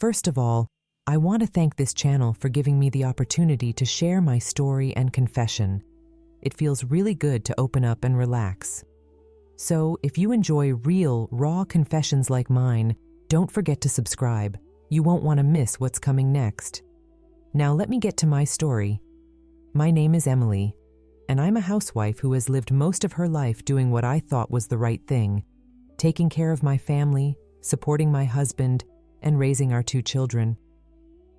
First of all, I want to thank this channel for giving me the opportunity to share my story and confession. It feels really good to open up and relax. So, if you enjoy real, raw confessions like mine, don't forget to subscribe. You won't want to miss what's coming next. Now let me get to my story. My name is Emily, and I'm a housewife who has lived most of her life doing what I thought was the right thing, taking care of my family, supporting my husband, and raising our 2 children.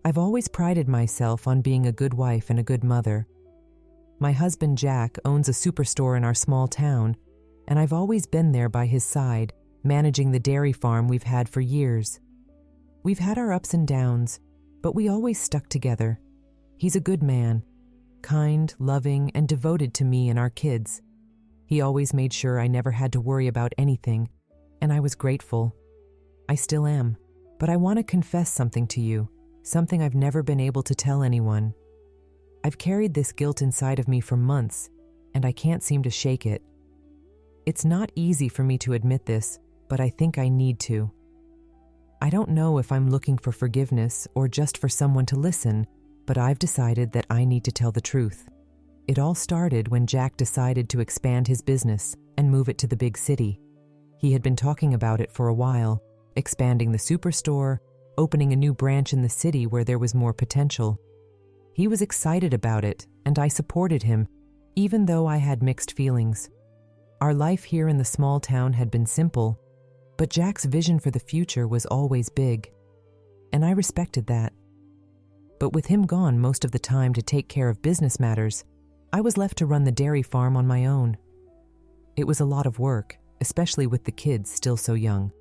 I've always prided myself on being a good wife and a good mother. My husband Jack owns a superstore in our small town, and I've always been there by his side, managing the dairy farm we've had for years. We've had our ups and downs, but we always stuck together. He's a good man, kind, loving, and devoted to me and our kids. He always made sure I never had to worry about anything, and I was grateful. I still am, but I want to confess something to you, something I've never been able to tell anyone. I've carried this guilt inside of me for months, and I can't seem to shake it. It's not easy for me to admit this, but I think I need to. I don't know if I'm looking for forgiveness or just for someone to listen, but I've decided that I need to tell the truth. It all started when Jack decided to expand his business and move it to the big city. He had been talking about it for a while, expanding the superstore, opening a new branch in the city where there was more potential. He was excited about it, and I supported him, even though I had mixed feelings. Our life here in the small town had been simple, but Jack's vision for the future was always big, and I respected that. But with him gone most of the time to take care of business matters, I was left to run the dairy farm on my own. It was a lot of work, especially with the kids still so young.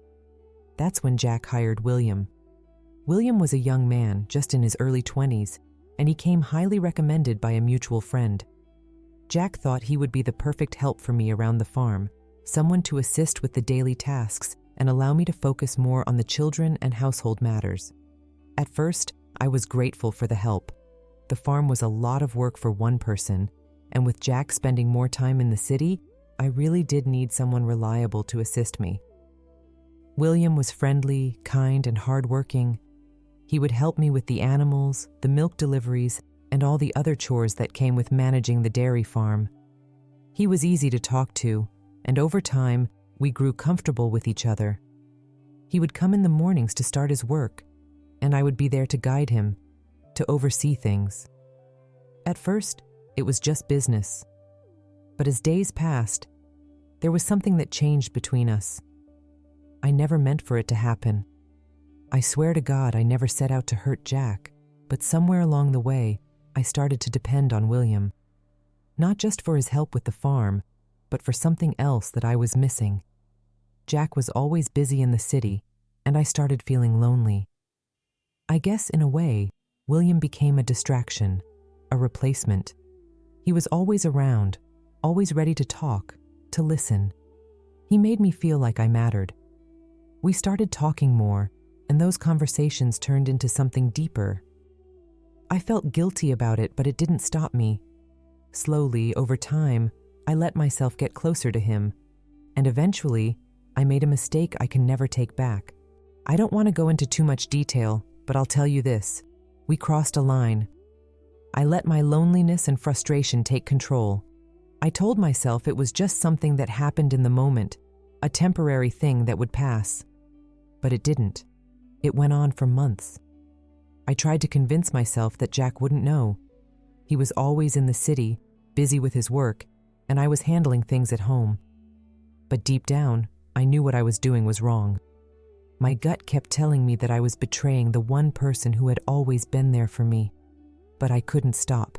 That's when Jack hired William. William was a young man, just in his early 20s, and he came highly recommended by a mutual friend. Jack thought he would be the perfect help for me around the farm, someone to assist with the daily tasks and allow me to focus more on the children and household matters. At first, I was grateful for the help. The farm was a lot of work for one person, and with Jack spending more time in the city, I really did need someone reliable to assist me. William was friendly, kind, and hardworking. He would help me with the animals, the milk deliveries, and all the other chores that came with managing the dairy farm. He was easy to talk to, and over time, we grew comfortable with each other. He would come in the mornings to start his work, and I would be there to guide him, to oversee things. At first, it was just business. But as days passed, there was something that changed between us. I never meant for it to happen. I swear to God I never set out to hurt Jack, but somewhere along the way, I started to depend on William. Not just for his help with the farm, but for something else that I was missing. Jack was always busy in the city, and I started feeling lonely. I guess in a way, William became a distraction, a replacement. He was always around, always ready to talk, to listen. He made me feel like I mattered. We started talking more, and those conversations turned into something deeper. I felt guilty about it, but it didn't stop me. Slowly, over time, I let myself get closer to him, and eventually, I made a mistake I can never take back. I don't want to go into too much detail, but I'll tell you this. We crossed a line. I let my loneliness and frustration take control. I told myself it was just something that happened in the moment, a temporary thing that would pass. But it didn't. It went on for months. I tried to convince myself that Jack wouldn't know. He was always in the city, busy with his work, and I was handling things at home. But deep down, I knew what I was doing was wrong. My gut kept telling me that I was betraying the one person who had always been there for me. But I couldn't stop.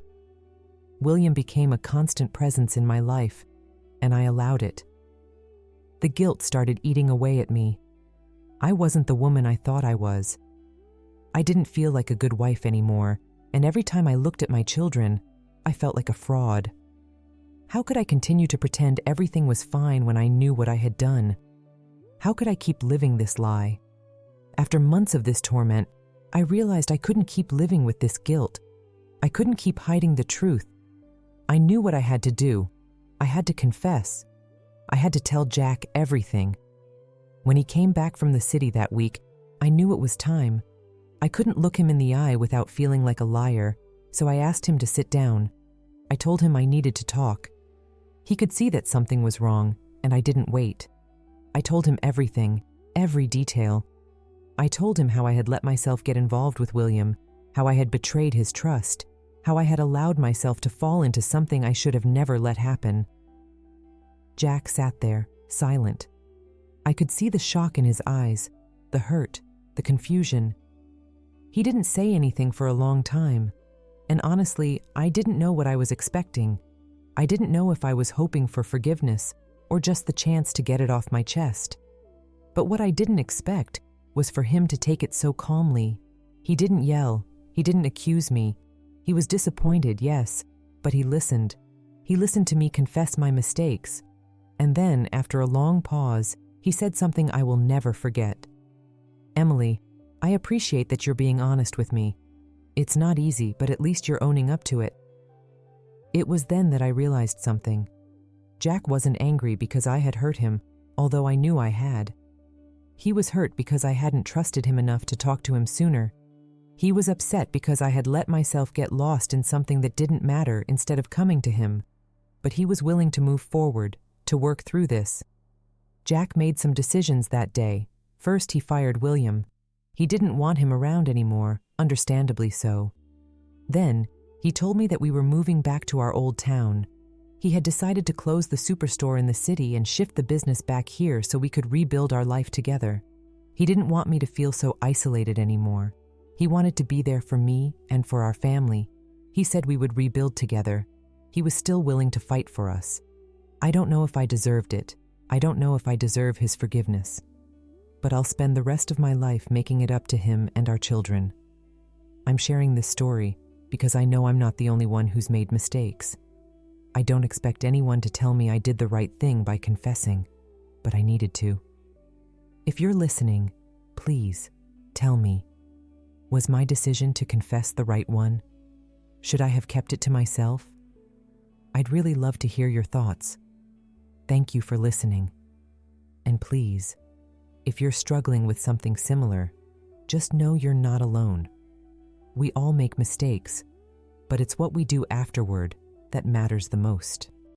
William became a constant presence in my life, and I allowed it. The guilt started eating away at me. I wasn't the woman I thought I was. I didn't feel like a good wife anymore, and every time I looked at my children, I felt like a fraud. How could I continue to pretend everything was fine when I knew what I had done? How could I keep living this lie? After months of this torment, I realized I couldn't keep living with this guilt. I couldn't keep hiding the truth. I knew what I had to do. I had to confess. I had to tell Jack everything. When he came back from the city that week, I knew it was time. I couldn't look him in the eye without feeling like a liar, so I asked him to sit down. I told him I needed to talk. He could see that something was wrong, and I didn't wait. I told him everything, every detail. I told him how I had let myself get involved with William, how I had betrayed his trust, how I had allowed myself to fall into something I should have never let happen. Jack sat there, silent. I could see the shock in his eyes, the hurt, the confusion. He didn't say anything for a long time, and honestly, I didn't know what I was expecting. I didn't know if I was hoping for forgiveness or just the chance to get it off my chest. But what I didn't expect was for him to take it so calmly. He didn't yell. He didn't accuse me. He was disappointed, yes, but he listened. He listened to me confess my mistakes. And then, after a long pause, he said something I will never forget. "Emily, I appreciate that you're being honest with me. It's not easy, but at least you're owning up to it." It was then that I realized something. Jack wasn't angry because I had hurt him, although I knew I had. He was hurt because I hadn't trusted him enough to talk to him sooner. He was upset because I had let myself get lost in something that didn't matter instead of coming to him. But he was willing to move forward, to work through this. Jack made some decisions that day. First, he fired William. He didn't want him around anymore, understandably so. Then, he told me that we were moving back to our old town. He had decided to close the superstore in the city and shift the business back here so we could rebuild our life together. He didn't want me to feel so isolated anymore. He wanted to be there for me and for our family. He said we would rebuild together. He was still willing to fight for us. I don't know if I deserved it. I don't know if I deserve his forgiveness. But I'll spend the rest of my life making it up to him and our children. I'm sharing this story because I know I'm not the only one who's made mistakes. I don't expect anyone to tell me I did the right thing by confessing, but I needed to. If you're listening, please tell me, was my decision to confess the right one? Should I have kept it to myself? I'd really love to hear your thoughts. Thank you for listening. And please, if you're struggling with something similar, just know you're not alone. We all make mistakes, but it's what we do afterward that matters the most.